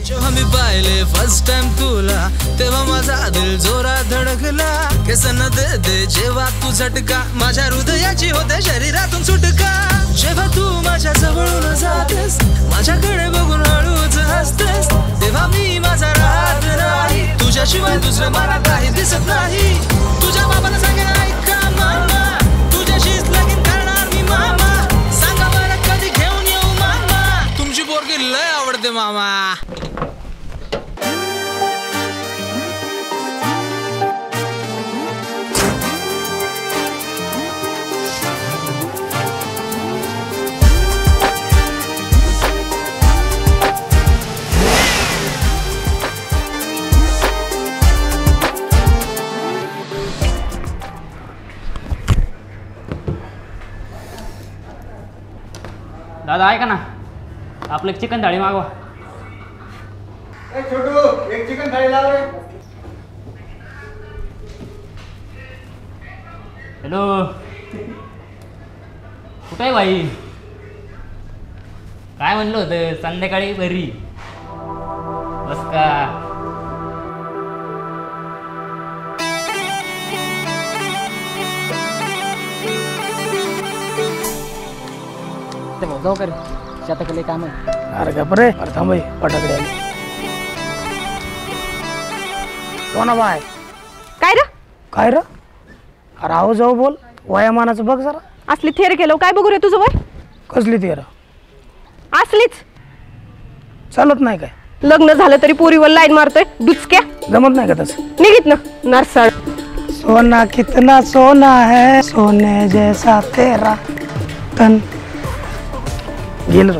जेव्हा मी पाहिले first time तुला तेव्हा माझा दिल जोरात धडकला. केसन दे दे जेव्हा तू झटका माझ्या हृदयाची होते शरीरातून सुटका. जेव्हा तू माझ्या जवळून जातेस माझ्याकडे बघून हळूच हसतेस तेव्हा मी माझा राहत नाही. तुझ्याशिवाय दुसरं मला काही दिसत नाही. तुझ्या बाबाला सांगेन ऐका मामा तुझ्याशीच लगीन करणार मी मामा. सांगा बरं कधी घेऊन येऊ मामा तुमची पोरगी लय आवडते मामा. दादा ऐका ना आपलं एक चिकन थाळी मागवा. छोटू एक चिकन थाळी लाव रे. हॅलो कुठे आहे भाई? काय म्हणलं होतं संध्याकाळी घरी बस का? जाऊ का रे शेताकडे काम आहे. अरे गप रे अरे थांब फटाकडे आले. कोणा बाय काय रे काय रे? अरे आहो जाऊ बोल वयामानाचं बघ जरा. असली थेर केलं काय बघू रे तुझं वय? कसली तेरा असलीच चालत नाही काय? लग्न झालं तरी पोरीवर लाईन मारतोय दुचक्या. जमत नाही का तसं? निघित ना नरसाळ. सोना कितना सोना है सोने जैसा तेरा तन. गेलं रो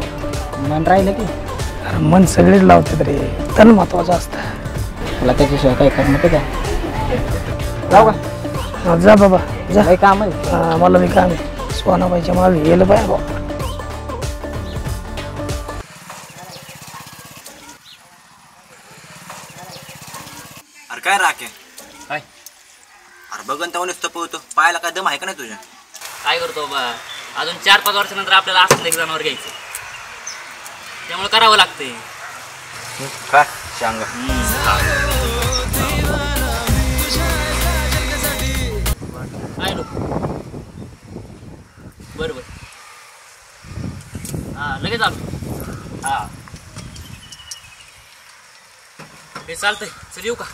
मन राहिलं की अरे मन सगळेच लावते रे तन महत्वाचं असतं. मला त्याच्याशिवाय काय करणार का? जाऊ का? जा बाबा जा. काही काम आहे मला मी काम आहे सोनाबाईच्या मागे गेलं पाहिजे बाबा. अरे काय राखे काय? अरे बघन तेव्हा नुसतं पोहतो पायाला काय दम आहे का नाही तुझ्या? काय करतो बा अजून 4-5 वर्षानंतर आपल्याला असलं एक जनावर घ्यायचं त्यामुळे करावं लागते. काय सांग बरोबर हा लगेच आलो. हा हे चालतंय चल येऊ का?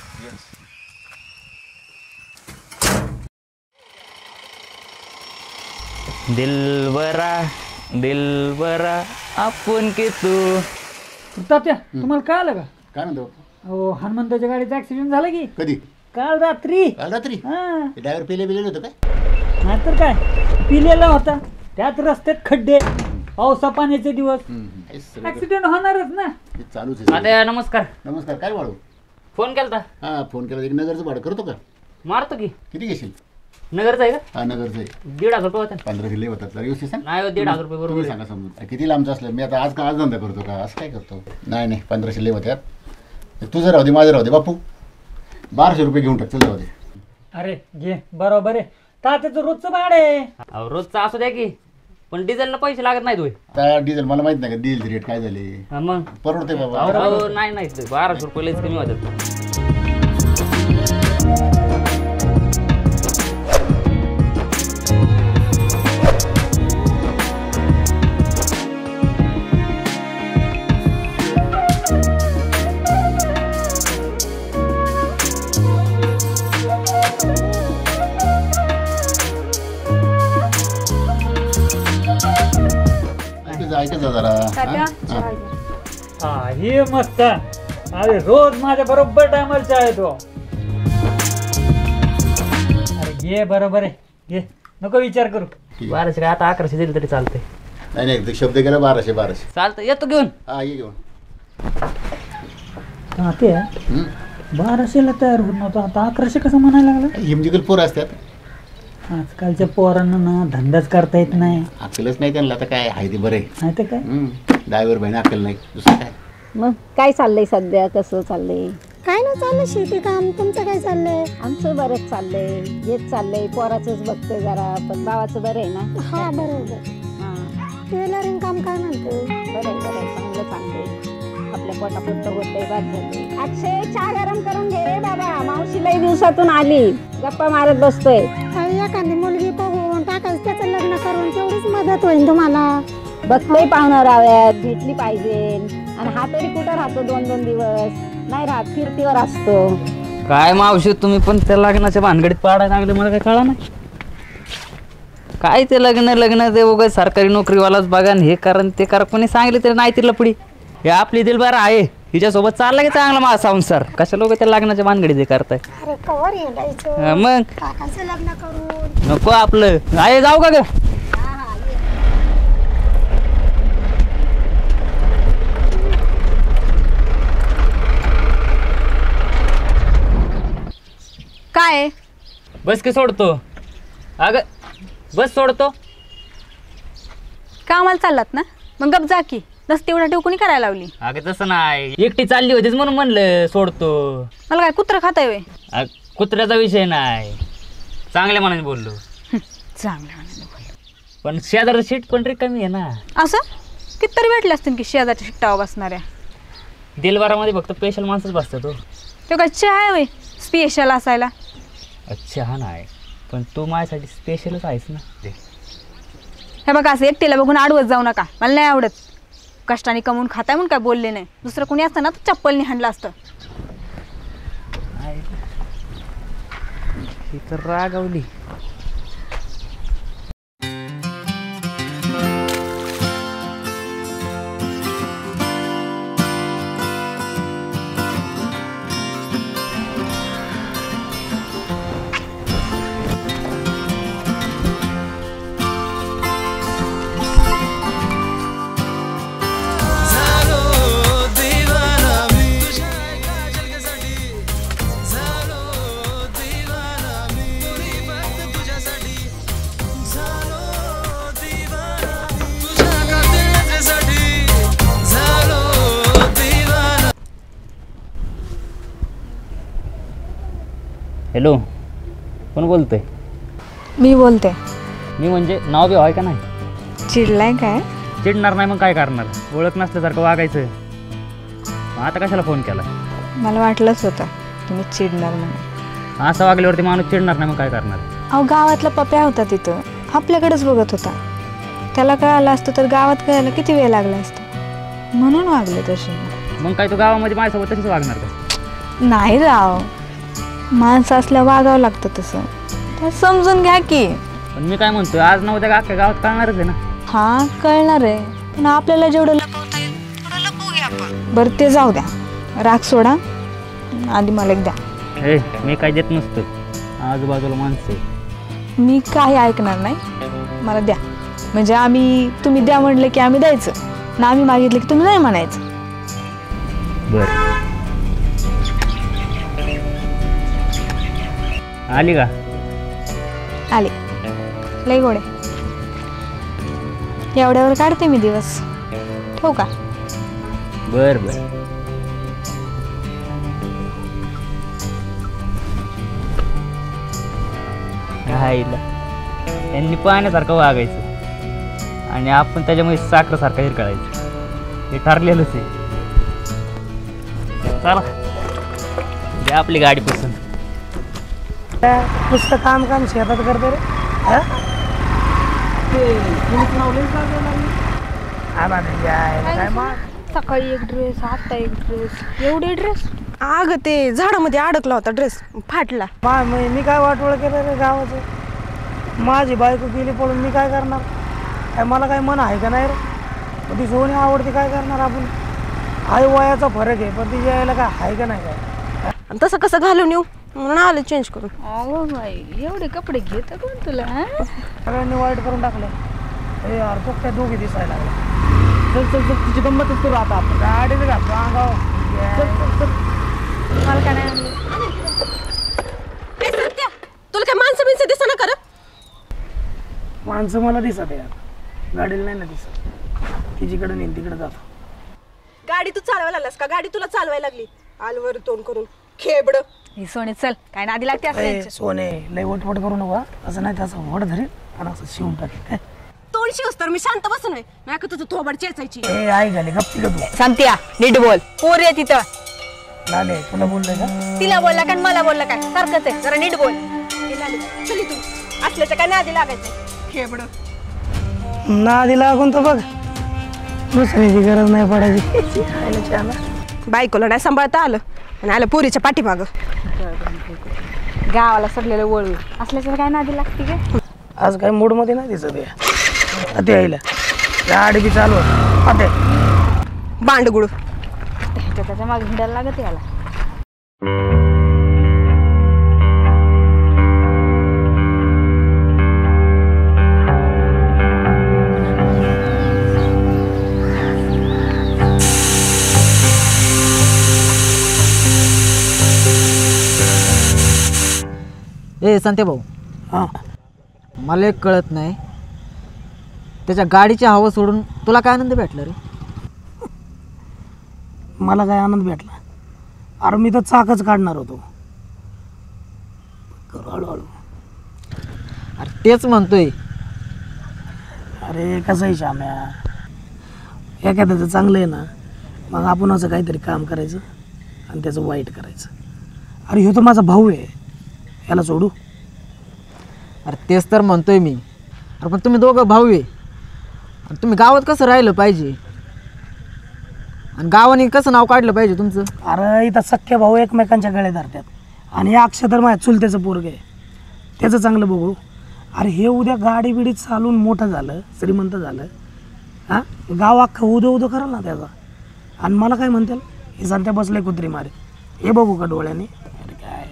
दिलबरा आपण की तू. तात्या तुम्हाला काय आलं का? काय म्हणतो? हो हनुमंताच्या गाडीचा ऍक्सिडेंट झाला की कधी? काल रात्री. काल रात्री हा ड्रायव्हर पिले होतं काय? नाहीतर काय पिलेला होता त्यात रस्त्यात खड्डे पावसा पाण्याचे दिवस ऍक्सिडेंट होणारच ना. चालूच आहे. तात्या नमस्कार. नमस्कार. काय वाढू? फोन केलता? हा फोन केला. एक नगरचं भाडं करतो का? मारतो की. किती घेशील? नगरचा आहे का? हा नगरचं आहे. 1,500 रुपये होता. 15 किल्ले होतात जरा व्यवस्थित सांग. नाही 1,500 रुपये बरोबर सांगा समजून. किती लांबचं असलं मी आता आज धंदा करतो का असं काय करतो? नाही 15 किल्ले होत्यात. तुझं राहू दे माझं राहू दे बापू. 1200 रुपये घेऊन टाक चल जाऊ दे. अरे घे बरोबर आहे तात्याचं रोजचं भाडं आहे. रोजचं असू द्या की पण डिझेलला पैसे लागत नाहीत होय. त्या डिझेल मला माहित नाही का डिझेल रेट काय झाले. मग परवडते बाबा. नाही 1200 रुपये लयच कमी होतात. ऐकायचं जरा. हा हे मस्त. अरे रोज माझ्या बरोबर टायमाला चहा येतो. अरे घे बरोबर आहे घे नको विचार करू. 1200 काय आता 1100 दिले तरी चालतंय. नाही शब्द केला 1200. चालतं येतो घेऊन. हा ये घेऊन. तात्या 1200ला तयार होत नव्हतं आता 1100 कसं म्हणायला लागलं? हिमजिकल पोर असतात. आजकालच्या पोरांना ना धंदाच करता येत नाही. अक्कलच नाही त्यांना. आता काय आहे ते बरं आहे. नाही तर काय ड्रायव्हर बहिणी अक्कल नाही दुसरं काय. मग काय चाललंय सध्या कसं चाललंय? काय नाही चाललंय शेती काम. तुमचं काय चाललंय? आमचं बरंच चाललंय हेच चाललंय पोराचंच बघतोय जरा पण भावाचं बरं आहे ना. हा बरोबर. हा टेलरिंग काम काय म्हणते? बरं आहे चांगलं चाललंय. आपल्या आपल्या पोटापुरतं होतंय बाद झालं. अक्षय चहा गरम करून घे रे बाबा, मावशी लई दिवसातून आली, गप्पा मारत बसतोय. एखादी मुलगी बघून टाकायचं, त्याचं लग्न करून तेवढीच मदत होईल तुम्हाला. बघतोय पाहुणा राव्यात भेटली पाहिजे. आणि हा तरी कुठं राहतो 2-2 दिवस नाही राहत, फिरतीवर असतो. काय मावशी तुम्ही पण त्या लग्नाच्या भानगडीत पाडायला लागले, मला काय कळा नाही. काय ते लग्न ते उगाच सरकारी नोकरीवालाच बघा हे कारण ते करा, कोणी सांगितले तरी नाही ती लपडी. हे आपली दिलबार आहे, हिच्यासोबत चालला की चांगला माझा संसार, कशा लोक त्या लग्नाच्या भानगडीत हे करताय. अरे कवर येडायचं मग काकाचं लग्न करून. नको आपलं आहे, जाऊ का ग. काय बस की सोडतो, अगं बस सोडतो. कामाला चाललात ना, मग गप जा की. नसते एवढा ठेव कोणी करायला लावली. अगं तसं नाही, एकटी चालली होतीच म्हणून म्हणलं सोडतो. मला काय कुत्रं खाताय वे. कुत्र्याचा विषय नाही, चांगल्या मनाने बोललो. चांगलं पण शेजारचं सीट पण रिकामी आहे ना. असं कितीतरी भेटले असतील की शेजारच्या शिट्टावर बसणाऱ्या. दिलबारामध्ये फक्त स्पेशल माणसंच बसतात. तो काय चहा आहे वे स्पेशल असायला. अच्छा हा नाही, पण तू माझ्यासाठी स्पेशलच आहेस ना. हे बघा असं एकटीला बघून आडवत जाऊ नका, मला नाही आवडत. कष्टाने कमवून खाताय म्हणून काय बोलले नाही. दुसरं कोणी असतं ना तर चप्पलनी हाणलं असतं. ही तर रागावली. हॅलो, कोण बोलतोय? मी बोलते. मी म्हणजे नाव बी आहे का नाही? चिडलाय काय? चिडणार नाही मग काय करणार, ओळख नसल्यासारखं वागायचं. आता कशाला फोन केला? मला वाटलंच होतं तुम्ही चिडणार म्हणून. असं वागल्यावरती माणूस चिडणार नाही मग काय करणार. अहो गावातला पप्या होता तिथं, आपल्याकडेच बघत होता. त्याला कळालं असतं तर गावात कळायला किती वेळ लागला असता, म्हणून वागले तसे. मग काय तू गावामध्ये माझ्यासोबत तशीच वागणार का? नाही राव, माणसं असल्या वागावं लागतं तसं, तर समजून घ्या की. पण मी काय म्हणतोय, आज ना उद्या अख्ख्या गावात कळणारच आहे ना. हा कळणार आहे, पण आपल्याला जेवढं लपवता येईल तेवढं लपवू घ्या आपण. बरं ते जाऊ द्या, राग सोडा, आधी मला एक द्या. हे मी काय देत नसतो, आजूबाजूला माणसं. मी काही ऐकणार नाही, मला द्या. म्हणजे तुम्ही द्या म्हटलं की आम्ही द्यायचं ना, आम्ही मागितलं की तुम्ही नाही म्हणायचं. बरं आली का? आले. लई गोडे. एवढ्यावर काढते मी दिवस. ठेवू का? बर बर. आईला त्यांनी पाण्यासारखं वागायचं आणि आपण त्याच्यामध्ये साखरेसारखं हिरकळायचं, हे ठरलेलंच आहे. चला द्या आपली गाडी पसंत. नुसतं काम शेतात करते रे. सकाळी एक ड्रेस, आता एक ड्रेस, एवढे ड्रेस. अगं ते झाडामध्ये अडकला होता ड्रेस, फाटला. मी काय वाटोळ केलं रे गावाचं. माझी बायको गेली पळून, मी काय करणार? काय मला काय मन आहे का नाही रे? ती सोनी आवडते, काय करणार आपण? आई वयाचा फरक आहे, पण ती यायला काय आहे का नाही काय? आणि तसं कसं घालून येऊ म्हणून आलं चेंज करून. अहो बाई, एवढे कपडे घेत कोण तुला? सगळ्यांनी वाईट करून टाकलं. हे यार तो काय दोघी दिसायला लागला. चल चल चल, तुझी गंमतच करू आता आपण. गाडीच घालतो अंगावर. चल चल चल. मला काय नाही आणलं. तुला काय माणसं बिनसं दिसत ना? कर माणसं मला दिसत यार, गाडीला नाही ना दिसत. तिच्याकडे नेईन तिकडे जातो. गाडी तू चालवायला लागलास का? गाडी तुला चालवायला लागली. आलवर तोंड करून खेबड. ही सोने चल, काय नादी लागते असं. सोने लय वटवट करू नको. असं नाही, तसं वड धरेल आणि असं शिवून टाकेल. तोंड शिवस तर मी शांत बसून आहे नाही का तुझं थोबड चेचायची. ए आई झाली गप्पी का तू? शांतिया नीट बोल. पोर आहे तिथं. लाले तुला बोललं का? तिला बोलला का मला बोलला काय सारखंच आहे. जरा नीट बोल. चली तू असल्याच्या काय नादी लागायचं खेबड. नादी लागून तर बघ दुसऱ्याची गरज नाही पडायची. बायकोला नाही सांभाळता आलं आणि आलं पोरीच्या पाठीमागं. गावाला सडलेलं वळू असल्याचं काय नादी लागते काय? आज काय मूड मध्ये नाही दिसत ते यायला गाडी बी चालू होते बांडगुळ त्याच्या मागे हिंडायला लागत याला. ए संते भाऊ, हां मला एक कळत नाही त्याच्या गाडीची हवा सोडून तुला काय आनंद भेटला रे? मला काय आनंद भेटला? अरे मी तर चाकच काढणार होतो. हळूहळू. अरे तेच म्हणतोय. अरे कसं आहे श्याम्या, एखाद्याचं चांगलं आहे ना मग आपण असं काहीतरी काम करायचं आणि त्याचं वाईट करायचं. अरे ह्यो तर माझा भाऊ आहे, याला सोडू? अरे तेच तर म्हणतोय मी. अरे पण तुम्ही दोघं भाऊ आहे आणि तुम्ही गावात कसं राहिलं पाहिजे आणि गावाने कसं नाव काढलं पाहिजे तुमचं? अरे इथं सख्खे भाऊ एकमेकांच्या गळे धरतात आणि हे अक्षर माझ्या चुलत्याचं पोरग आहे, त्याचं चांगलं बघू. अरे हे उद्या गाडी बिडी चालून मोठं झालं, श्रीमंत झालं, हां गाव अख्खं उदो कराल ना त्याचा. आणि मला काय म्हणतील, हे सांगत्या बसले कुत्री मारे, हे बघू का डोळ्याने? अरे काय.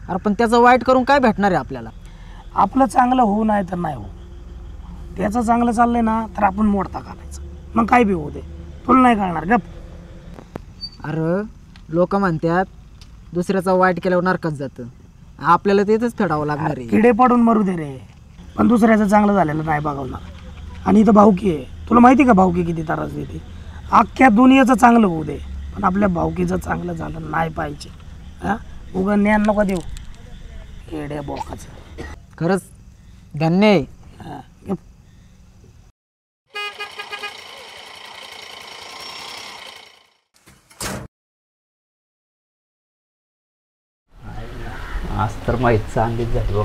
अरे पण त्याचं वाईट करून काय भेटणार आहे आपल्याला? आपलं चांगलं होऊ नाही तर नाही होऊ, त्याचं चांगलं चाललंय ना तर आपण मोडता घालायचं, मग काय बी होऊ दे, तुला नाही कळणार गप. अरे लोक म्हणतात दुसऱ्याचा वाईट केल्यावर नरकात जातं, आपल्याला तेच फेडावं लागणार आहे. किडे पडून मरू दे रे, पण दुसऱ्याचं चांगलं झालेलं नाही बघवणार. आणि इथं भाऊकी आहे, तुला माहिती का भाऊकी किती त्रास देते? अख्ख्या दुनियेचं चांगलं होऊ दे पण आपल्या भाऊकीचं चांगलं झालं नाही पाहिजे. हां उगा ज्ञान नको देऊ किडे बोकाचं. खरंच धन्य आहे. आज तर माहीत चांगलीच झाली बघ.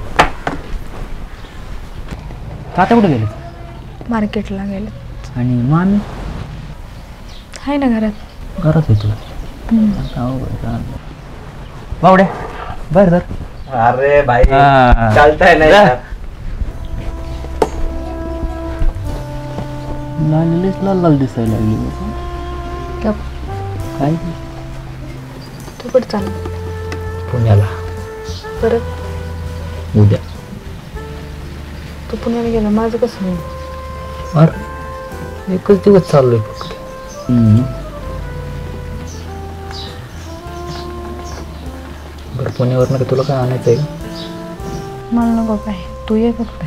तात्या कुठे गेले? मार्केटला गेले. आणि मान आहे ना घरात. घरात आहे तुला? बावड्या बर धर. अरे भाई चालताय नाही लाल दिसायला लागली. काय तू कुठं चालला? पुण्याला. परत उद्या. तू पुण्याला गेला, माझं कसं होईल? अरे एकच दिवस चाललोय फक्त. बरं पुण्यावरनं का तुला काय आणायचं आहे का? मला नको काय, तू ये फक्त.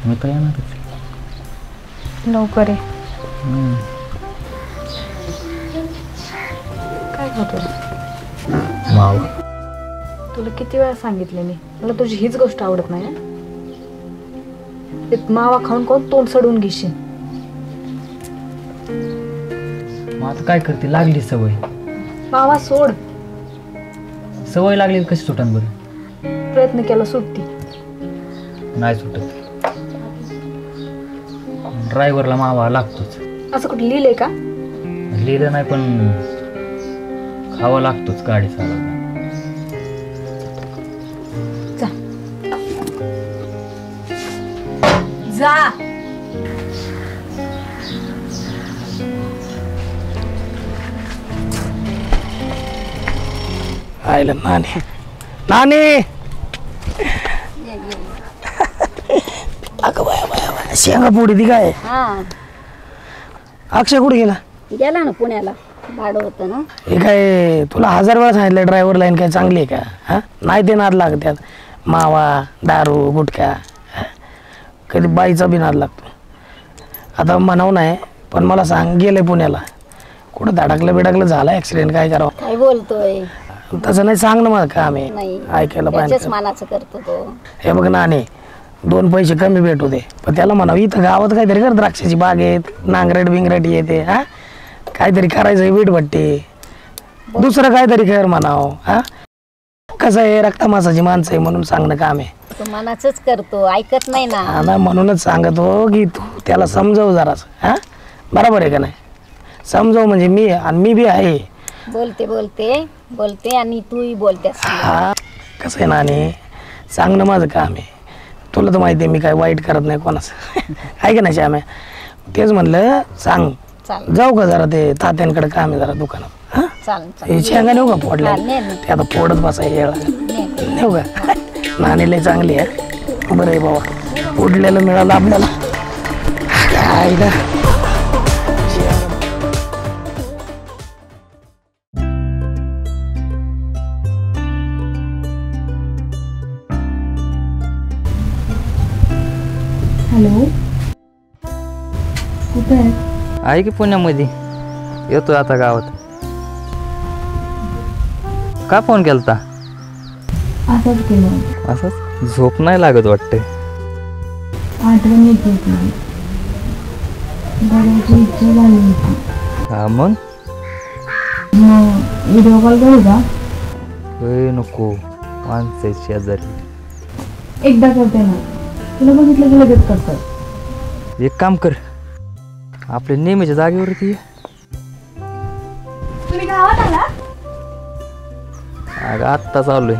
मी काय येणारच. लवकर ये. काय खातो? मावा. तुला किती वेळा सांगितले मी, मला तुझी हीच गोष्ट आवडत नाही. मावा खाऊन कोण तोंड सडवून घेशील. मग आता काय करते, लागली सवय. मावा सोड. सवय लागली कशी सुटन बरं? प्रयत्न केला सुटती नाही सुटत. ड्रायव्हरला मावा लागतोच. असं कुठं लिहिलंय का? लिहिलं नाही पण खावा लागतोच गाडी चालवताना. जा. आयला नानी नानी. अगं बाया बाया बाया, शेंगा पोडी ती काय? अक्षय कुठे गेला? गेला ना पुण्याला, भाडं होतं ना. हे काय तुला 1000 वेळा सांगितलं ड्रायव्हर लाईन काय चांगली आहे का? हां नाही ते नाद लागतात, मावा दारू गुटखा, कधी बाईचा बी नाद लागतो. आता म्हणावं नाही पण मला सांग, गेले पुण्याला कुठं धडकलं बिडकलं झालं ॲक्सिडेंट, काय करावं? काय बोलतोय? तसं नाही, सांग ना मला काम आहे, नाही ऐकायला पाहिजे. मानाचं करतो तो. हे बघ नाणे, 2 पैसे कमी भेटू दे, पण त्याला म्हणावं इथं गावात काहीतरी कर, द्राक्षाची बाग आहेत, नांगरट बिंगरट येते, हा काहीतरी करायचं, वीट भट्टी दुसरं काहीतरी कर म्हणावं. हा कसं आहे, रक्तामासाची माणसं आहे म्हणून सांगणं काम आहे. तू मनाचंच करतो, ऐकत नाही ना. हा ना, म्हणूनच सांगतो की तू त्याला समजाव जरास. हा बरोबर आहे का नाही? समजाव म्हणजे मी, आणि मी बी आहे. बोलते बोलते बोलते आणि तूही बोलतेस. हा कसं आहे ना, आणि सांगणं माझं काम आहे. तुला तर माहिती आहे मी काय वाईट करत नाही कोणाचं. आहे का नाही श्याम्या? तेच म्हणलं सांग. जाऊ का जरा ते तात्यांकडे काम आहे जरा दुकानात. हा हे शेंगा नेऊ का फोडल्या? ते आता फोडत बसायला येणार नेऊ का? नाणी लय चांगली आहे. बरं आहे बाबा, उडलेलं मिळालं आपल्याला. काय ना हॅलो, कुठे आहे? आहे की पुण्यामध्ये, येतोय आता गावात. का फोन केलता? असंच केलं. असंच? झोप नाही लागत वाटते. आठवण येत होती, बघायची इच्छा झाली होती. हा मग व्हिडिओ कॉल करू का? नको, माणसं शेजारी. एकदा करते ना, तुला बघितलं की लगेच करतात. एक काम कर, आपल्या नेहमीच्या जागेवरती ये. तुम्ही गावात आला? अगं आत्ता चाललोय.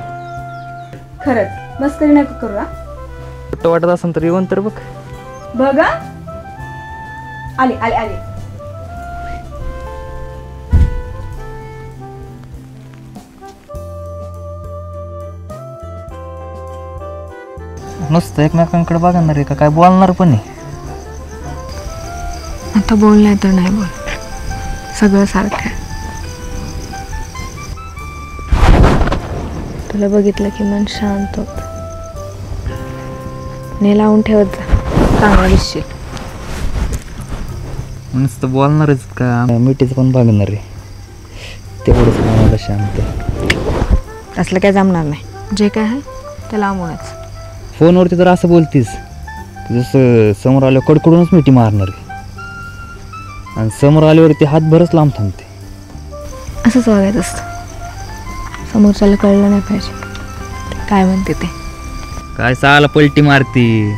खरंच मस्करी नका करू. कुठं वाटत असेल तर येऊन तर बघ. बघा आले आले आले. नुसतं एकमेकांकडे बघणार आहे का काय बोलणार पण नाही? आता बोललाय तर नाही बोल, सगळं सारखं आहे. तुला बघितलं की मन शांत होत. ने लावून ठेवत जा, चांगला दिसशील. नुसतं बोलणारच का, मिठीच पण बघणार आहे, तेवढंच मला शांत. असलं काय जमणार नाही. जे काय आहे ते लांबूनच. फोनवरती तर असं बोलतीस जसं समोर आल्यावर कडकडूनच मिठी मारणार आहे, आणि समोर आल्यावरती हातभरच लांब थांबते. असंच वागायचं असतं, समोरच्याला कळलं नाही पाहिजे काय म्हणते ते. काय साला पलटी मारती,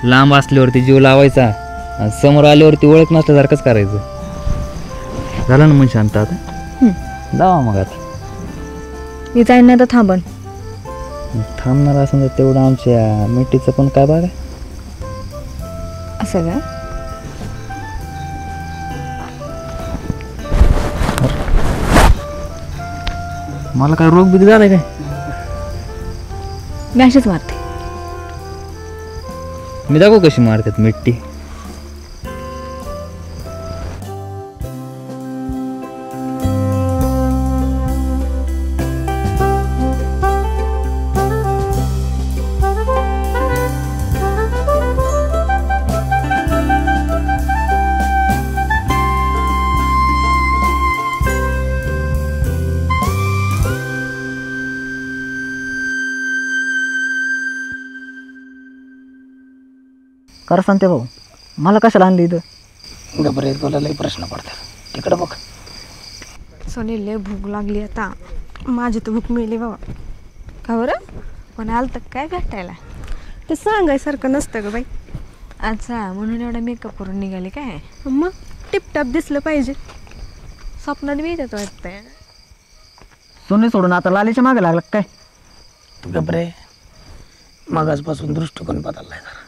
लांब असल्यावरती जीव लावायचा आणि समोर आल्यावरती ओळख नसल्यासारखंच करायचं. झालं ना मन शांत? आता जावा मग. आता मी जाईन नाही तर थांबन. थांबणार असं तर तेवढं आमच्या मिठीचं पण काय बघा. असं काय? मला काय रोग बिग झालाय काय? मी अशीच मारते. मी दाखवू कशी मारतात मिठी? कर सांगते भाऊ, मला कशाला आणली इथं? गबरे तुला लई प्रश्न पडतात, तिकडं बघ. सोनी लय भूक लागली आता. माझी तर भूक मिळली बाबा. का बरं? पण आलं तर काय भेटायला? ते सांगायसारखं नसतं ग बाई. अच्छा, म्हणून एवढा मेकअप करून निघाली काय? मग टिपटॉप दिसलं पाहिजे. स्वप्नात मी येतात वाटतंय. सोने सोडून आता लालीच्या मागे लागला काय? गबरे मगाचपासून दृष्टिकोन बदललाय जरा.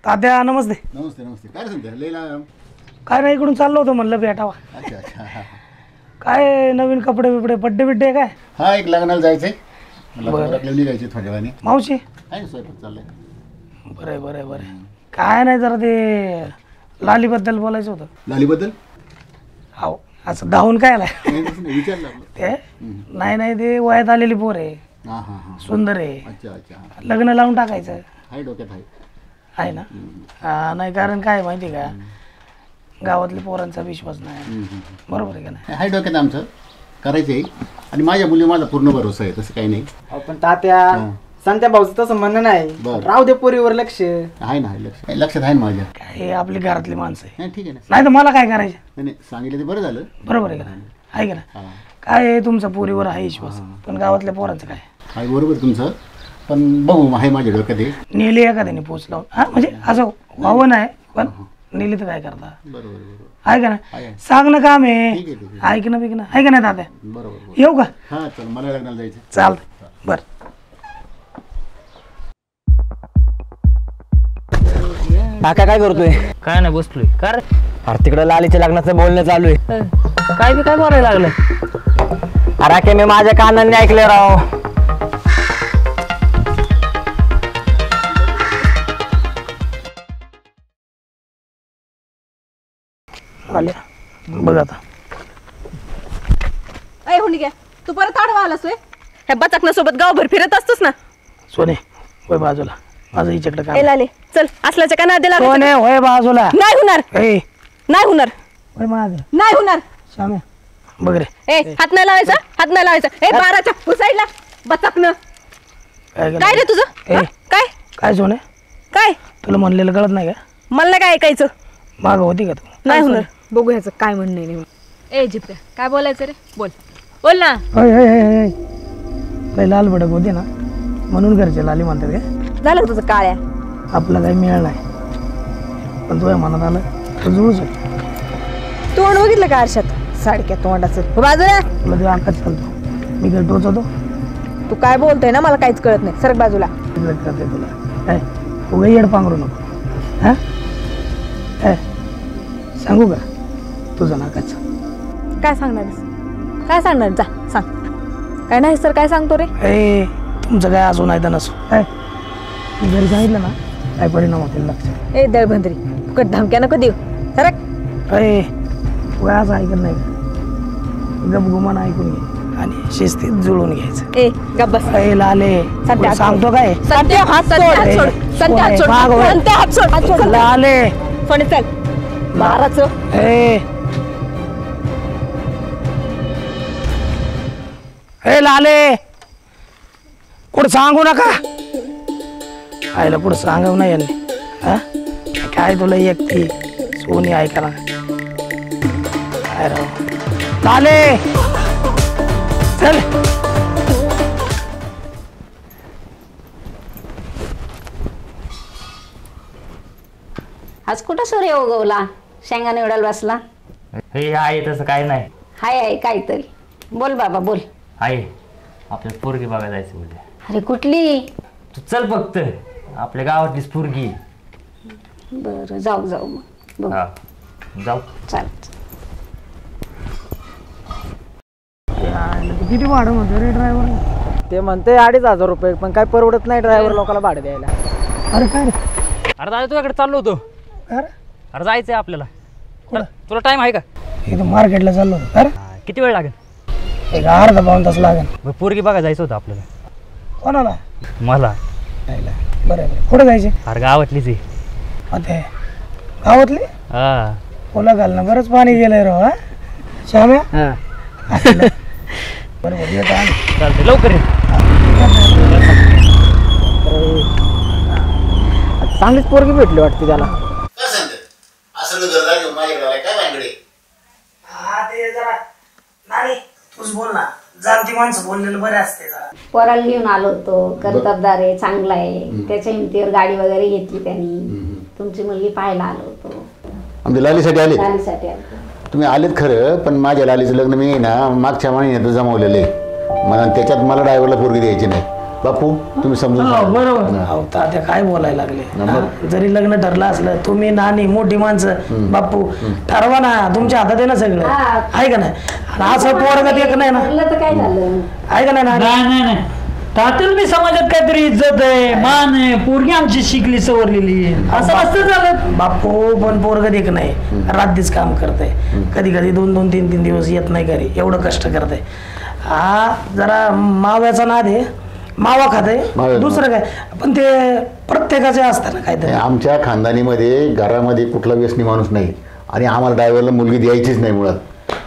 तात्या नमस्ते. नमस्ते नमस्ते. काय सांगते लैला? काय नाही, इकडून चाललो होतो म्हणलं भेटावा. अच्छा अच्छा. काय नवीन कपडे बिपडे, बड्डे बिड्डे काय? हा एक लग्नाला जायचंय, निघायची थोड्या वेळाने. मावशी आहे ना स्वयंपाक चाललाय. बरं बरं बरं. काय नाही जरा ते लालीबद्दल बोलायचं होतं. लालीबद्दल? हो असं धावून काय आलाय? विचारलं ते नाही नाही, ते वयात आलेली पोर आहे, हां हां हां, सुंदर आहे. अच्छा अच्छा. लग्न लावून टाकायचं आहे डोक्यात आहे. आहे ना? हा नाही, कारण काय माहिती का, गावातल्या पोरांचा विश्वास नाही. बरोबर आहे का नाही? आहे डोक्यात आमचं, करायचं आहे आणि माझ्या मुली माझा पूर्ण भरोसा आहे, तसं काही नाही. अहो, पण तात्या संत्या भाऊचं तसं म्हणणं नाही. बरं. राहू दे पोरीवर लक्ष. आहे ना लक्षात आहे ना माझ्या. हे आपली घरातली माणसं आहे. ठीक आहे ना. नाही तर मला काय करायचं. नाही सांगितलं ते बरं झालं. बरोबर आहे का आहे का ना. काय आहे तुमचा पोरीवर आहे विश्वास, पण गावातल्या पोरांचं काय आहे. बरोबर तुमचं, पण बघू आहे माझ्या डोक्यात ते. नेली एखाद्याने पोचलं हा, म्हणजे असं व्हावं नाही, पण नेली तर काय करता. बरोबर आहे का ना. सांगणं काम आहे. ऐकणं बिकणं आहे का नाही दादा. बरोबर. येऊ का. हा चल, मला लग्नाला जायचं. चालतं बरं. काका काय करतोय? काय नाही बसलोय. काय अरे तिकडे लालीच्या लग्नाचं बोलणं चालू आहे. काय बी काय बोलायला लागलं? अरे मी माझ्या कानांनी ऐकले राव. आल्या बघ आता. अय हुंडी घ्या, तू परत आडवा आलास वे. ह्या बचाकण्यासोबत गावभर फिरत असतोस ना. सोने होय बाजूला, माझं हिच्याकडे काम. लाले चल, असल्याच्या का नादी लागत. सोने होय बाजूला. नाही होणार. नाही होणार. होय माझं नाही होणार. श्याम्या बघ रे. हात नाही लावायचा, हात नाही लावायचा. 12च्या साईडला बचाकणं. काय रे तुझं काय काय सोने काय तुला म्हणलेलं कळत नाही का. मला काय ऐकायचं. माग होती का तू. नाही होणार. बघू ह्याचं काय म्हणणं नाही. ए जिप्या काय बोलायचं रे, बोल बोल ना. काही लाल भडक होती ना म्हणून घरचे लाली म्हणतात का. झालं तुझं काळ्या. आपलं काही मिळालं नाही, पण तुझ्या मनात आलं तर जुळू शकतो. तोंड बघितलं का आरशात, साडक्या तोंडाचं बाजूला. तुला ते अंकाच चालतो, मी काही टोचतो. तू काय बोलतोय ना मला काहीच कळत नाही. सरक बाजूला. करते तुला काय उगा येड पांघरू नको. हा सांगू का तुझं नाकाचं. काय सांगणार, काय सांगणार, जा सांग. काय नाही सर काय सांगतो रे. तुमचं काय असो नाही तर नसो काय घरी सांगितलं ना काय परिणाम होतील लक्षात. ए दळभंद्री फुकट धमक्या नको देऊ. सरक. तू काय असं ऐकत नाही का. गपगुमान ऐकून घे आणि शिस्तीत जुळून घ्यायचं. ए गप बस. लाले सांगतो काय. संत्या हात सोड. संत्या हात सोड. संत्या हात सोड. हात सोड. लाले सोने चल महाराज. लाले कुठं सांगू नका. आईला कुठं सांगू नाही यांनी. काय तुला एकटी सोनी ऐका ना. काय राव लाले चल. आज कुठं सूर्य उगवला, शेंगा निवडायला बसला. हे आहे तसं काय नाही. हाय आहे काहीतरी. बोल बाबा बोल. आहे आपल्या पोरगी बघायला जायचं उद्या. अरे कुठली. तू चल फक्त, आपल्या गावातलीच पोरगी. बरं जाऊ जाऊ मग. हा जाऊ. चालत. किती भाडं म्हणतो रे ड्रायव्हर. ते म्हणते 2,500 रुपये, पण काय परवडत नाही ड्रायव्हर लोकांना भाडं द्यायला. अरे काय रे. अरे दादा तुझ्याकडे चाललो होतो. अरे जायचंय आपल्याला. तुला टाइम आहे का. इथं मार्केटला चाललो होतो. अरे किती वेळ लागेल. एक अर्धा पाऊण तास लागेल. पोरगी बघा जायचं होतं आपल्याला. कोणाला. मला. बरं कुठं जायचे. अरे गावातलीच आहे. आता गावातली. हा ओला घालणं बरंच पाणी गेलंय राव. श्याम्या बरोबर येत चालते लवकर. चांगलीच पोरगी भेटली वाटते त्याला. तूच बोल ना. जाणती माणसं बोललेलं बरे असते. पोराला घेऊन आलो होतो. कर्तबदार आहे, चांगला आहे. त्याच्या हिमतीवर गाडी वगैरे घेतली त्यांनी. तुमची मुलगी पाहायला आलो होतो. आमच्या लालीसाठी आले. लालीसाठी आलो. तुम्ही आलेत खरं, पण माझ्या लालीचं लग्न मी ना मागच्या महिन्यात जमवलेलं आहे. मला त्याच्यात मला ड्रायव्हरला पोरगी द्यायची नाही. बापू तुम्ही समजून बरोबर. तात्या काय बोलायला लागले. जरी लग्न ठरलं असलं, तुम्ही नानी मोठी माणसं बापू ठरवा ना. तुमच्या हातात आहे ना सगळं. आहे का नाही. असं पोरगत एक नाही ना. काय झालं आहे का नाही. नाही तात्याला मी समाजात काहीतरी इज्जत आहे, मान आहे. पोरगी आमची शिकली सवरलेली. असं असतं झालं बापू. पण पोरगत एक नाही. रात्रीच काम करते. कधी कधी 2-2, 3-3 दिवस येत नाही घरी. एवढं कष्ट करते. हा जरा माव्याचा नाद आहे. मावा खाते दुसरं काय. पण ते प्रत्येकाचे असतं ना काहीतरी. आमच्या खानदानीमध्ये घरामध्ये कुठला व्यसनी माणूस नाही आणि आम्हाला ड्रायव्हरला मुलगी द्यायचीच नाही मुळात.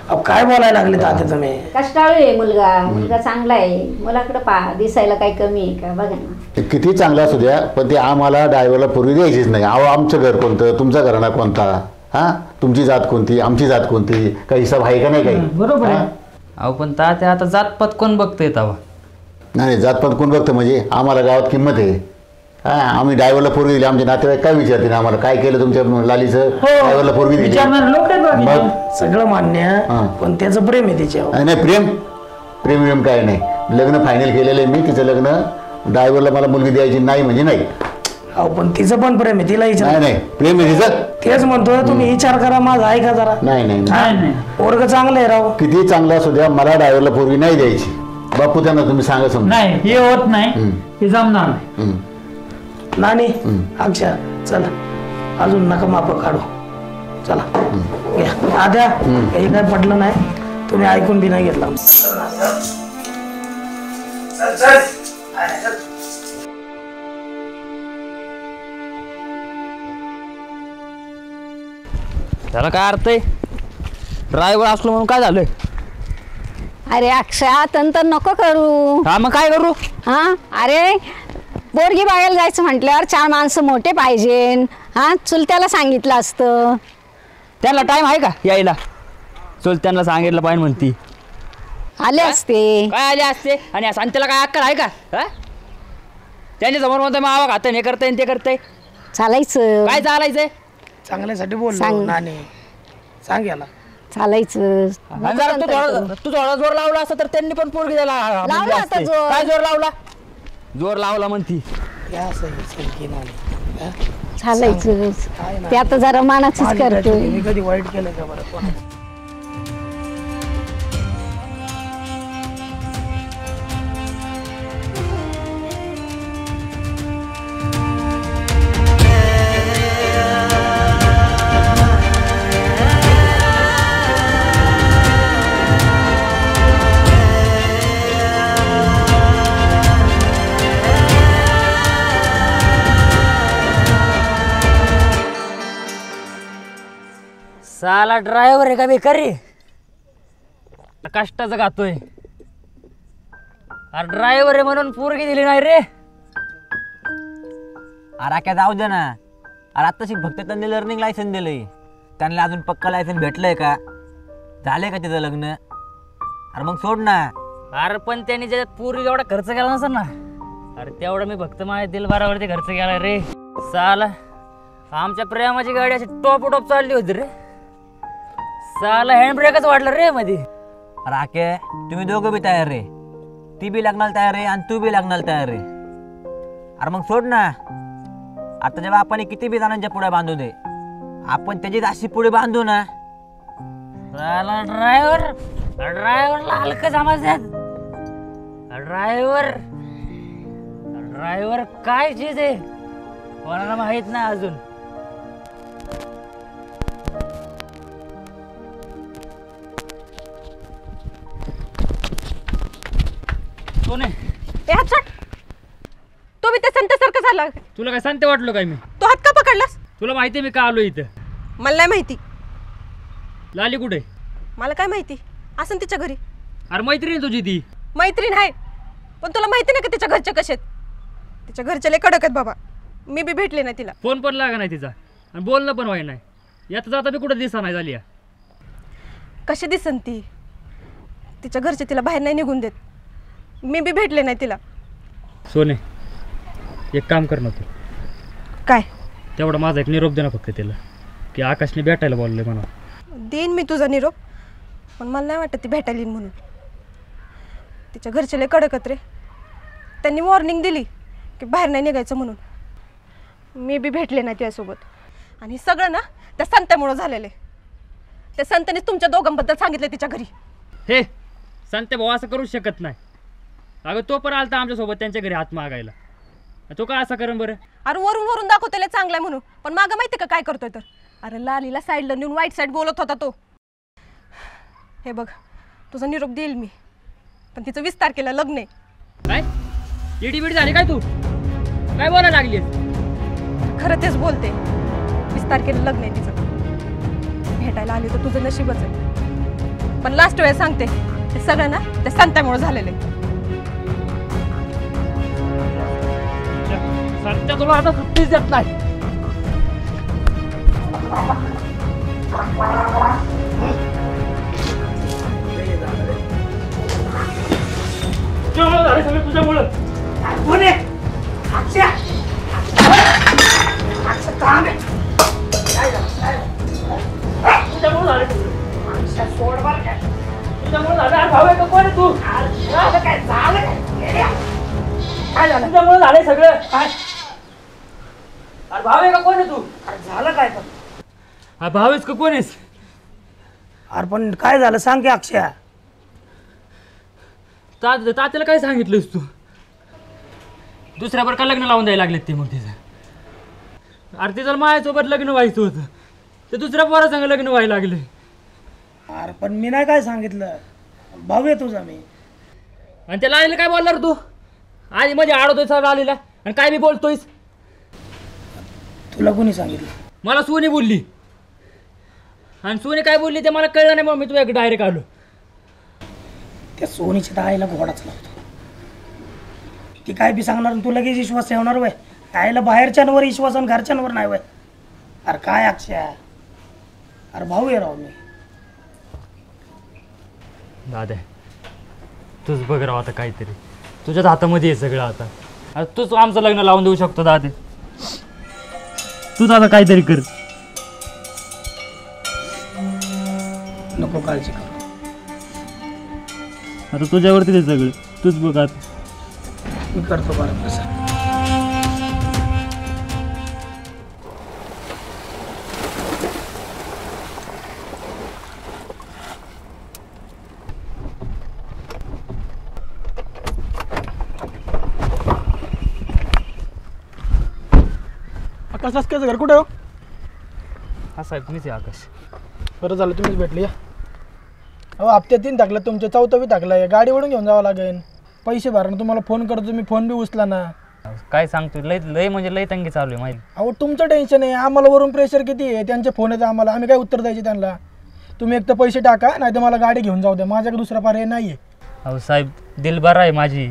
अहो काय बोलायला लागले तात्या तुम्ही? कष्टाळू आहे मुलगा चांगला आहे. मुलाकडे पहा, दिसायला काही कमी आहे का? बघा ना. किती चांगला असू द्या, पण ते आम्हाला ड्रायव्हरला पूर्वी द्यायचीच नाही. अहो आमचं घर कोणतं, तुमचा घराणा कोणता, हा तुमची जात कोणती, आमची जात कोणती, काही हिसाब आहे का नाही काही? बरोबर आहे. अहो पण तात्या आता जातपात कोण बघतोय तवा? नाही जातपात कोण बघतं म्हणजे आम्हाला गावात किंमत आहे. हा आम्ही ड्रायव्हरला पोरगी दिली, आमचे नातेवाईक काय विचारतील आम्हाला, काय केलं तुमच्या लालीचं? ड्रायव्हरला पोरगी दिली. मग सगळं मान्य, पण त्याचं प्रेम आहे तिच्यावर. नाही प्रेम काय नाही. लग्न फायनल केलेलं आहे मी, तिचं लग्न. ड्रायव्हरला मला मुलगी द्यायची नाही म्हणजे नाही. अहो पण तिचं पण प्रेम आहे, तिला विचार. नाही प्रेम आहे तिचं. तेच म्हणतोय, तुम्ही विचार करा माझा, ऐका जरा. नाही पोरग चांगलं आहे राव. किती चांगला असू द्या, मला ड्रायव्हरला पोरगी नाही द्यायची. बापू त्यांना तुम्ही सांगा समजा. नाही हे होत नाही, हे जमणार नाही. नानी अक्षा चला, अजून नका माप काढू. चला घ्या आद्या, काही काय पडलं नाही, तुम्ही ऐकून बी नाही घेतला. त्याला काय अर्थ आहे? ड्रायव्हर असलो म्हणून काय झालंय? अरे अक्षा तंतर नको करू. हा मग काय करू? हा अरे पोरगी बघायला जायचं म्हटल्यावर 4 माणसं मोठे पाहिजे. हा चुलत्याला सांगितलं असतं. त्याला टाइम आहे का यायला? चुलत्यांना सांगितलं पाहिजे म्हणती. आले असते. काय आले असते? आणि सांगतेला काय अक्कल आहे का? त्यांच्या समोर म्हणतो मावा खातं, हे करताय ते करताय. चालायचं. काय चालायचंय? चांगल्यासाठी बोललो नानी, सांग याला. चालायचं. तू थोडा जोर लावला असता तर त्यांनी पण पोरगी द्यायला. काय जोर लावला? जोर लावला म्हणती. चालायचं. ते आता जरा मानाचंच करतोय. मी कधी वाईट केलं का बरं? साला ड्रायव्हर आहे का बेकारी? कष्टाचं गातोय. अरे ड्रायव्हर आहे म्हणून पोरगी दिली नाही रे. अरे काय जाऊ दे ना. अरे आत्ताशी फक्त त्यांनी लर्निंग लायसन दिलंय, त्यांना अजून पक्का लायसन भेटलंय का? झालंय का तिचं लग्न? अरे मग सोड ना. अरे पण त्यांनी ज्याच्यात पोरगी एवढा खर्च केला नसेल ना. अरे तेवढं मी फक्त माझ्या दिलबारावरती खर्च केला रे. साला आमच्या प्रेमाची गाडी अशी टॉप चालली होती रे. साला हँड ब्रेकच वाढला रे मध्ये. राके तुम्ही दोघं बी तयार रे. ती बी लग्नाला तयार रे आणि तू बी लग्नाला तयार रे. अरे मग सोड ना. आता जेव्हा आपण किती बी जणांच्या पुढे बांधू दे, आपण त्याची अशी पुढे बांधू ना. साला ड्रायव्हरला हलकं समजतात. ड्रायव्हर काय चीज आहे कोणाला माहित नाही अजून. तो बी ते संतासारखं झाला. तुला काय सांगते वाटलो काय मी? तो हात का पकडलास? तुला माहिती मी का आलो इथं? मला नाही माहिती. लाली कुठे? मला काय माहिती, असं तिच्या घरी. अरे मैत्रीण तुझी ती. मैत्रीण आहे, पण तुला माहिती नाही का तिच्या घरचे कसे आहेत? तिच्या घरचे लय कडक आहेत बाबा. मी बी भेटले नाही तिला. फोन पण लागा नाही तिचा आणि बोलणं पण व्हाय नाही. यात जाता बी कुठं दिसा नाही झाली. कशी दिसन ती? तिच्या घरचे तिला बाहेर नाही निघून देत. मी बी भेटले नाही तिला. सोने एक काम कर ना तू. काय? तेवढा माझा एक निरोप दे ना फक्त तिला, की आकाशने भेटायला बोलले म्हणा. देईन मी तुझा निरोप, पण मला नाही वाटत ती भेटायला येईन म्हणून. तिच्या घरचे लय कडकत रे. त्यांनी वॉर्निंग दिली की बाहेर नाही निघायचं म्हणून. मी बी भेटले नाही त्यासोबत. आणि सगळं ना त्या संतामुळं झालेलं आहे. त्या संतानेच तुमच्या दोघांबद्दल सांगितलं तिच्या घरी. हे संते भाऊ असं करूच शकत नाही. अगं तो पण आलता आमच्यासोबत त्यांच्या घरी हात मागायला. तो का असं करून बरं? अरे वरून दाखवतेले चांगलाय म्हणून, पण मागं माहिती का काय करतोय तर? अरे लालीला साईडला नेऊन वाईट साईड बोलत होता तो. हे बघ तुझा निरोप देईल मी, पण तिचं 20 तारखेला लग्न आहे. काय इडीबिडी झाली काय? तू काय बोलायला लागली? खरं तेच बोलते. 20 तारखेला लग्न आहे तिचं. भेटायला आली तर तुझं नशीबच आहे. पण लास्ट वेळ सांगते, ते सगळं ना ते संत्यामुळे झालेलं आहे. संत्या तुला आता सुट्टीच देत नाही. तुझ्यामुळे झाले सगळे, तुझ्यामुळं. कोण आहे? अक्षय. अक्षय काम आहे. तुझ्यामुळे झाले सगळे. अक्षय सोड बरं काय. तुझ्यामुळे झालं. अरे भाऊ आहे का? कोण आहे तू? झालं काय? झालं काय? काय झालं? तुझ्यामुळे झालंय सगळं. काय? अरे भाऊ आहे का? कोण आहे तू? अरे झालं काय पण? अरे भाऊ आहेस का? कोण आहेस? अरे पण काय झालं सांग की अक्षय. तात्याला काय सांगितलंस तू? दुसऱ्यावर का लग्न लावून द्यायला लागलेत ते मग तिचं? अरे तिचं माझ्यासोबत लग्न व्हायचं होतं, ते दुसऱ्या पोरासंग लग्न व्हायला लागले. अरे पण मी नाही काय सांगितलं, भाऊ आहे तुझा मी. आणि त्याला आलेलं काय बोलणार तू? आधी मध्ये आडवतोय सगळं आलेला आणि काय मी बोलतोयस? तुला कोणी सांगितलं? मला सोनी बोलली, आणि सोनी काय बोलली ते मला कळलं नाही, मग मी तुझ्याकडे डायरेक्ट आलो. त्या सोनीच्या आईला घोडाच लावतो. ती काय बी सांगणार तू लगेच विश्वास ठेवणार वय? आईला बाहेरच्यांवर विश्वास आणि घरच्यांवर नाही वय. अरे काय अक्षय, अरे भाऊ आहे राव मी. दादा तूच बघ राव आता काहीतरी, तुझ्याच हातामध्ये आहे सगळं आता. अरे तूच आमचं लग्न लावून देऊ शकतो दादा, तूच आता काहीतरी कर. नको काळजी कर, आता तुझ्यावरती ते सगळं, तूच बघ आता. मी करतो बरं कसं. आकाश असं घर कुठे हो? हा साहेब मीच आहे आकाश. बरं झालं तुम्हीच भेटली. अहो हप्ते 3 टाकलं तुमचे, 4थं टाकलं आहे. गाडीवरून घेऊन जावं लागेल. पैसे भरणं तुम्हाला फोन करतो, तुम्ही फोन बी उचला ना. काय सांगतो, लय लय म्हणजे लय तंगी चालू आहे माहिती. अहो तुमचं टेन्शन आहे, आम्हाला वरून प्रेशर किती आहे, त्यांचे फोन येतं आम्हाला, आम्ही काय उत्तर द्यायचे त्यांना? तुम्ही एक तर पैसे टाका, नाही तर मला गाडी घेऊन जाऊ द्या, माझ्याकडे दुसरा पर्याय नाही आहे. अहो साहेब दिलबार आहे माझी,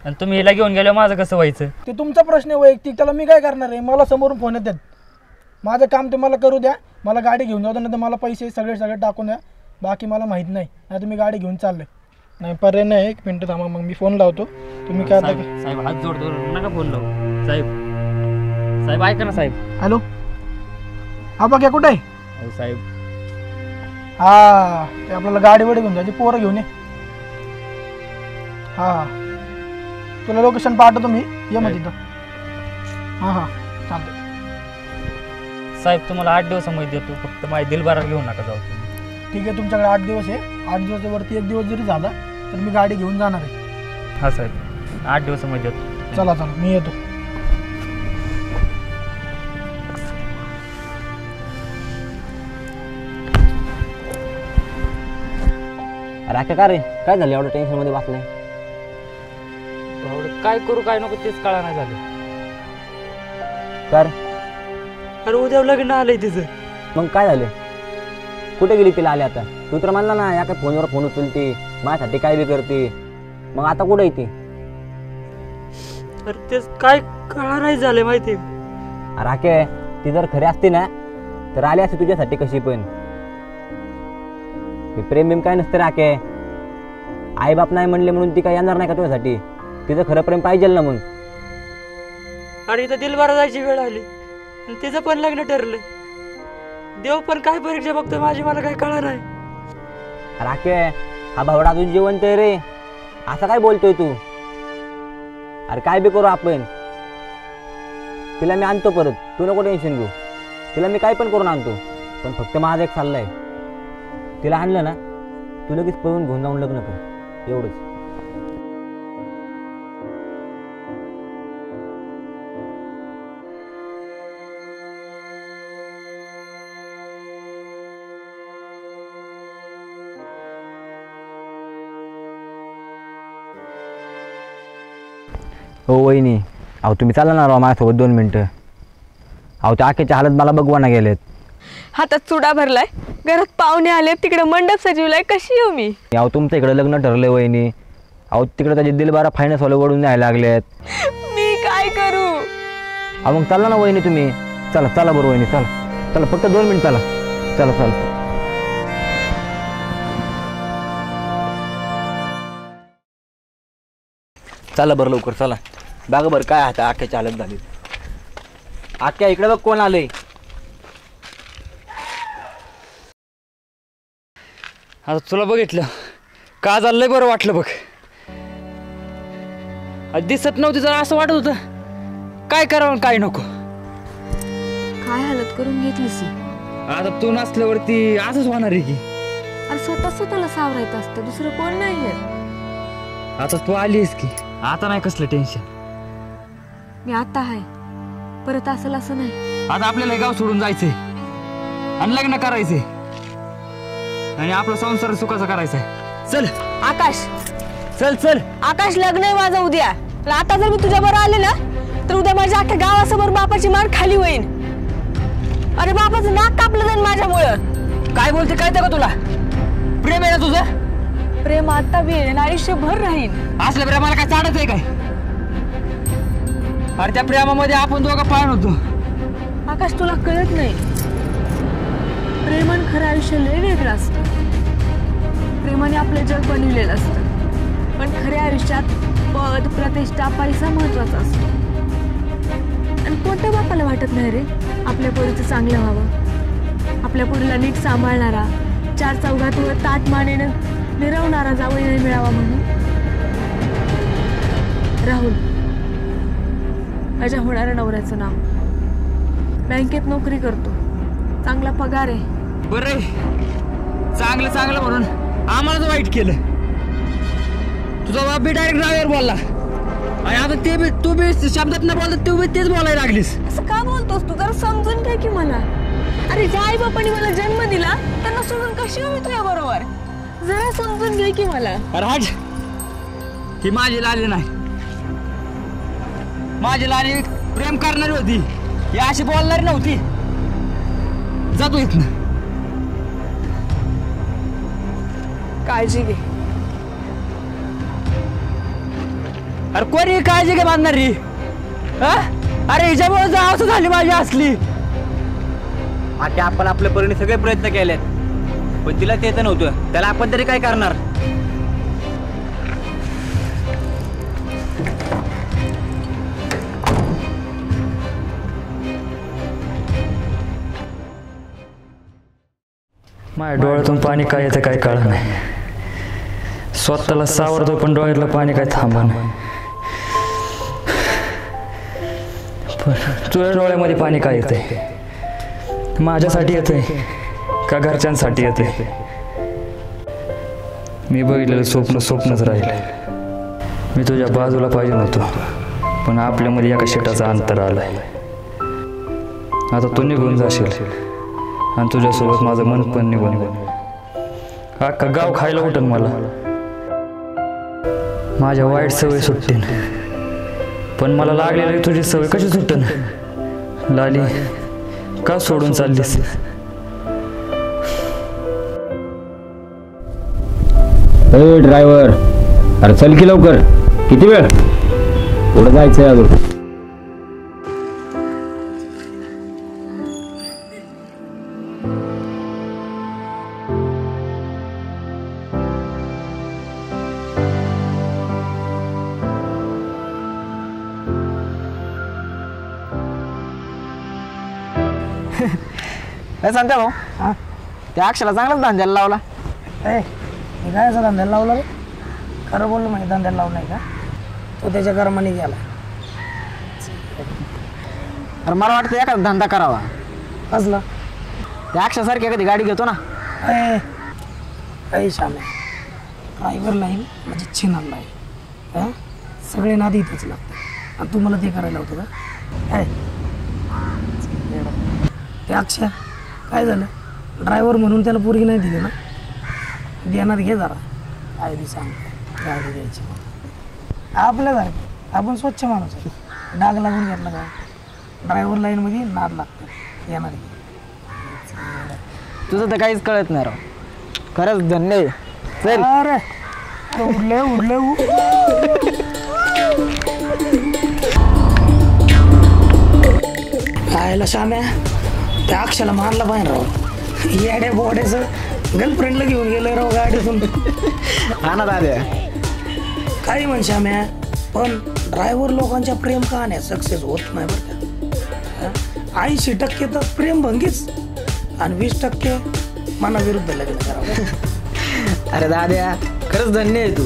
आणि तुम्ही हिला घेऊन गेल्यावर माझं कसं व्हायचं? ते तुमचा प्रश्न आहे वैयक्तिक, त्याला मी काय करणार आहे? मला समोरून फोन येतात, माझं काम ते मला करू द्या, मला गाडी घेऊन जाऊ द्या, नाही तर मला पैसे सगळे टाकून द्या, बाकी मला माहीत नाही. नाही तुम्ही गाडी घेऊन चालले, नाही पर्याय नाही. 1 मिनिट थांबा, मग मी फोन लावतो. तुम्ही काय साहेब हात जोडतो, नका फोन लावू. साहेब साहेब ऐका ना साहेब. हॅलो हा बघा कुठे आहे? अहो साहेब हा ते आपल्याला गाडी घेऊन जायची, पोरं घेऊन ये. हां तुला लोकेशन पाठवतो मी, ये मग तिथं. हां हां चालतं. साहेब तुम्हाला 8 दिवसामध्ये देतो, फक्त माझ्या दिलबारात घेऊन नका जाऊ तुम्ही. ठीक आहे, तुमच्याकडे 8 दिवस आहे. 8 दिवसावरती 1 दिवस जरी झाला तर मी गाडी घेऊन जाणार आहे. हा साहेब 8 दिवसामध्ये देतो. चला चला मी येतो. राखे का रे, काय झालं एवढं टेन्शनमध्ये बसलाय? काय करू काय नको तेच कळा नाही झालं. कर अरे उद्या लग्न आलंय तिचं. मग काय झालं? कुठे गेली तिला आली आता? तू तर म्हणला ना या काय फोनवर फोन उचलते, माझ्यासाठी काय बी करते, मग आता कुठे येते? अरे तेच काय कळा नाही झालं माहिती. राखे ती जर खरी असती ना तर आली असते तुझ्यासाठी कशी पण. प्रेम बिम काय नसतं राखे, आई बाप नाही म्हणले म्हणून ती काय येणार नाही का तुझ्यासाठी? तिचं खरं प्रेम पाहिजे ना मग. आणि इथं दिलबारा जायची वेळ आली आणि तिचं पण लग्न ठरलं. देव पण काय परीक्षा बघतोय माझी, मला काय कळा नाही. राखे हा भावडा अजून जिवंत आहे रे, असं काय बोलतोय तू? अरे काय बी करू आपण, तिला मी आणतो परत, तू नको टेन्शन घेऊ. तिला मी काय पण करून आणतो, पण फक्त माझं एक चाललंय, तिला आणलं ना तू लगेच पळून घेऊन जाऊन लग्न कर, एवढंच. हो वहिनी, अहो तुम्ही चाला ना राव माझ्यासोबत 2 मिनटं. अहो त्या आखेच्या हालत मला बघवाना गेलेत. हातात चुडा भरलाय, घरात पाहुणे आले, तिकडे मंडप सजवलाय, कशी येऊ मी? अहो तुमच्या इकडे लग्न ठरलंय वहिनी. अहो तिकडे त्याचे दिलबारा फायनान्स वाले वडून न्यायला लागलेत. मी काय करू? अहो मग चला ना वहिनी तुम्ही. चला चला बरं वहिनी, चला चला, फक्त 2 मिनिट चला. चला चला चला बरं लवकर चला. बघा बरं काय आता आख्याची हालत झाली. आख्या इकडे बघ कोण आलंय. आता तुला बघितलं का झालंय बरं वाटलं बघ. दिसत नव्हती जरा असं वाटत होतं काय करावं काय नको. काय हालत करून घेतलीस? आता तू नसल्यावरती असंच होणार आहे की. अरे स्वतःला सावरायचं असतं, दुसरं कोण नाहीये. आता तू आलीस की आता नाही कसलं टेन्शन. मी आता आहे, परत असं नाही. आता आपल्याला गाव सोडून जायचंय आणि लग्न करायचंय आणि आपला संसार सुखाचा करायचा आहे. चल आकाश, चल चल. आकाश लग्न आहे माझं उद्या. आता जर मी तुझ्या बरोबर आले ना तर उद्या माझ्या अख्ख्या गावासमोर बापाची मान खाली होईल. अरे बापाचं नाक कापलं जाईल माझ्यामुळं. काय बोलते कळतं का तुला? प्रेम आहे ना तुझं? प्रेम आता बी आहे, आयुष्यभर राहील. असल्या प्रेमाला काय चाडत आहे काय? अरे त्या प्रेमामध्ये आपण दोघं पाहण होतो. आकाश तुला कळत नाही, प्रेमान खरं आयुष्य लय वेगळं असतं. प्रेमाने आपलं जग बनविलेलं असतं, पण खऱ्या आयुष्यात पद प्रतिष्ठा पैसा महत्वाचा असतो. आणि कोणत्या बापाला वाटत नाही रे आपल्या पोरीचं चांगलं व्हावं, आपल्या पोरीला नीट सांभाळणारा, 4 चौघात वर ताट मानेनं मिरवणारा जावई नाही मिळावा म्हणून. राहुल माझ्या होणाऱ्या नवऱ्याचं नाव, बँकेत नोकरी करतो, चांगला पगार आहे. बरं चांगलं चांगलं म्हणून आम्हालाच वाईट केलं. तुझा बाप बी डायरेक्ट ड्रायव्हर बोलला आणि आता ते बी तू बी शब्दात न बोलता तू बी तेच बोलायला लागलीस. असं का बोलतोस तू? जरा समजून घे की मला. अरे ज्या आई बापाने मला जन्म दिला त्यांना सोडून कशी हो मी तुझ्या बरोबर? जरा समजून घे की मला. राज ही माझी लाली नाही, माझी लाली प्रेम करणारी होती, ही अशी बोलणारी नव्हती. जातो इथनं. काळजी घे. अरे कोणी काळजी घे बांधणारी? अरे हिच्यामुळे जावं झाली माझी असली. आता आपण आपल्या परीने सगळे प्रयत्न केलेत, पण तिला ते तर नव्हतं. त्याला आपण तरी काय करणार? माझ्या डोळ्यातून पाणी काय येतं काय कळलं नाही. स्वतःला सावरतो पण डोळ्यातलं पाणी काय थांबा नाही. तुझ्या डोळ्यामध्ये पाणी काय येतंय? माझ्यासाठी येतंय का घरच्यांसाठी येतंय? मी बघितलेलं स्वप्न स्वप्नच राहिलं. मी तुझ्या बाजूला पाहिजे नव्हतो, पण आपल्यामध्ये एका शेटाचा अंतर आलाय. आता तू निघून जाशील आणि तुझ्यासोबत माझं मन पण निघून अख्खा गाव खायला उठन मला. माझ्या वाईट सवय सुटतील, पण मला लागलेली तुझी सवय कशी सुटन? लाली का सोडून चाललीस? ड्रायव्हर, अरे चल की लवकर. किती वेळ? पुढे जायचंय अजून. नाही सांगता भाऊ, त्या अक्षराला चांगलाच धंद्याला लावला. मी काय असं धंद्याला लावला रे? खरं बोललो माहिती धंद्याला लावलं नाही का? तो त्याच्या कर्माने गेला. अरे मला वाटतं एखादा धंदा करावा. कसला? त्या अक्षरासारखी एखादी गाडी घेतो ना. काही शाम आहे, ड्रायव्हर लाईन म्हणजे छिनार लाईन, सगळे नादी इथेच लागतात आणि तू मला ते करायला होतं का? ते अक्षय काय झालं? ड्रायव्हर म्हणून त्याला पोरगी नाही दिली ना? देणार घे जरा, काय बी सांग गाडी द्यायची. आपल्याच आहे, आपण स्वच्छ माणूस आहे. डाग लागून घेतला का ड्रायव्हर लाईनमध्ये नाद लागतं. येणार घे. तुझं तर काहीच कळत नाही राव. खरंच धन्य आहे. चल. अरे उडले खायला शाम्या त्या अक्षाला मारला पाहिजे राव. येड्या बोड्याचं गर्लफ्रेंडला घेऊन गेलं राव गाडीतून. हा ना दाद्या. काही म्हण शाम्या, पण ड्रायव्हर लोकांच्या प्रेम कहाण्या सक्सेस होत नाही बरं का. 80% तर प्रेम भंगीच आणि 20% मनाविरुद्ध लग्न करावं. अरे दाद्या खरंच धन्य आहे तू.